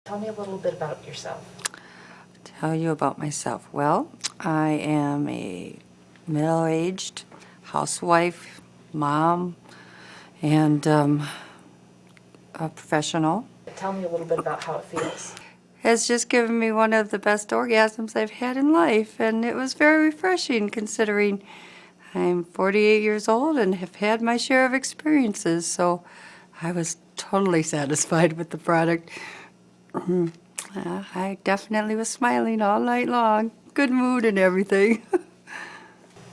Tell me a little bit about yourself. Tell you about myself. Well, I am a middle-aged housewife, mom, and a professional. Tell me a little bit about how it feels. Has just given me one of the best orgasms I've had in life, and it was very refreshing considering I'm 48 years old and have had my share of experiences, so I was totally satisfied with the product. I definitely was smiling all night long. Good mood and everything.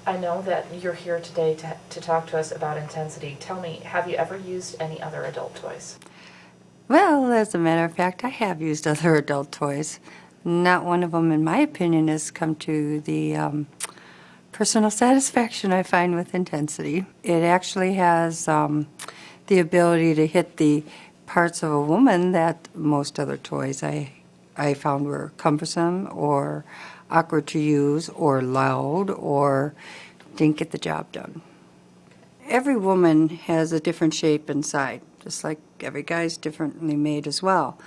I know that you're here today to talk to us about Intensity. Tell me, have you ever used any other adult toys? Well, as a matter of fact, I have used other adult toys. Not one of them, in my opinion, has come to the personal satisfaction I find with Intensity. It actually has the ability to hit the parts of a woman that most other toys I found were cumbersome or awkward to use or loud or didn't get the job done. Every woman has a different shape inside, just like every guy's differently made as well.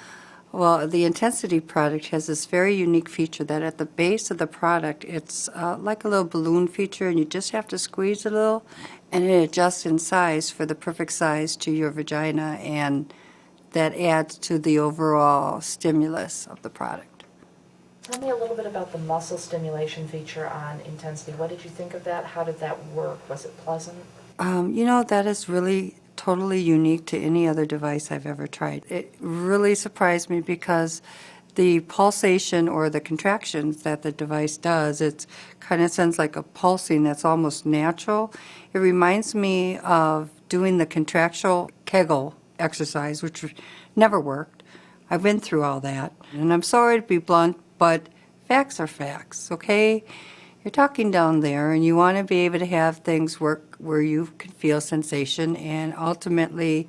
Well, the Intensity product has this very unique feature that at the base of the product, it's like a little balloon feature, and you just have to squeeze a little, and it adjusts in size for the perfect size to your vagina, and that adds to the overall stimulus of the product. Tell me a little bit about the muscle stimulation feature on Intensity. What did you think of that? How did that work? Was it pleasant? That is really totally unique to any other device I've ever tried. It really surprised me because the pulsation or the contractions that the device does, it kind of sounds like a pulsing that's almost natural. It reminds me of doing the contractual Kegel exercise, which never worked. I've been through all that. And I'm sorry to be blunt, but facts are facts, okay? You're talking down there, and you want to be able to have things work where you can feel sensation, and ultimately,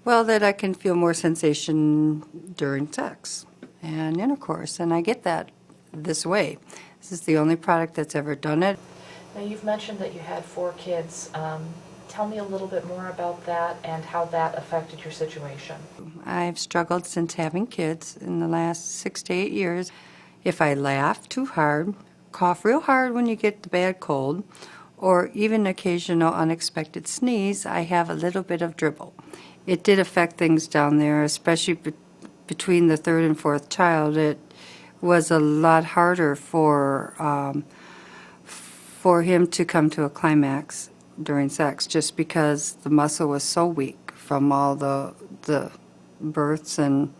well, that I can feel more sensation during sex and intercourse, and I get that this way. This is the only product that's ever done it. Now, you've mentioned that you had 4 kids. Tell me a little bit more about that and how that affected your situation. I've struggled since having kids in the last 6 to 8 years. If I laugh too hard, cough real hard when you get the bad cold, or even occasional unexpected sneeze, I have a little bit of dribble. It did affect things down there, especially between the 3rd and 4th child. It was a lot harder for him to come to a climax during sex, just because the muscle was so weak from all the births and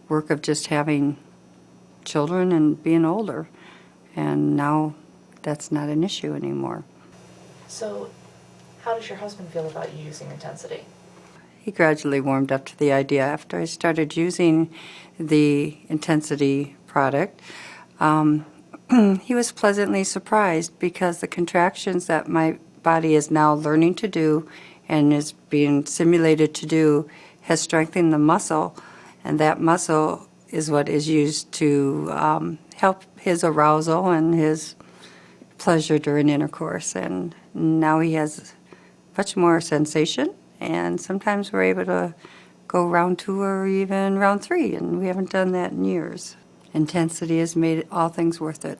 work of just having children and being older. And now that's not an issue anymore. So, how does your husband feel about you using Intensity? He gradually warmed up to the idea after I started using the Intensity product. He was pleasantly surprised because the contractions that my body is now learning to do and is being simulated to do has strengthened the muscle, and that muscle is what is used to help his arousal and his pleasure during intercourse. And now he has much more sensation, and sometimes we're able to go round 2 or even round 3, and we haven't done that in years. Intensity has made all things worth it.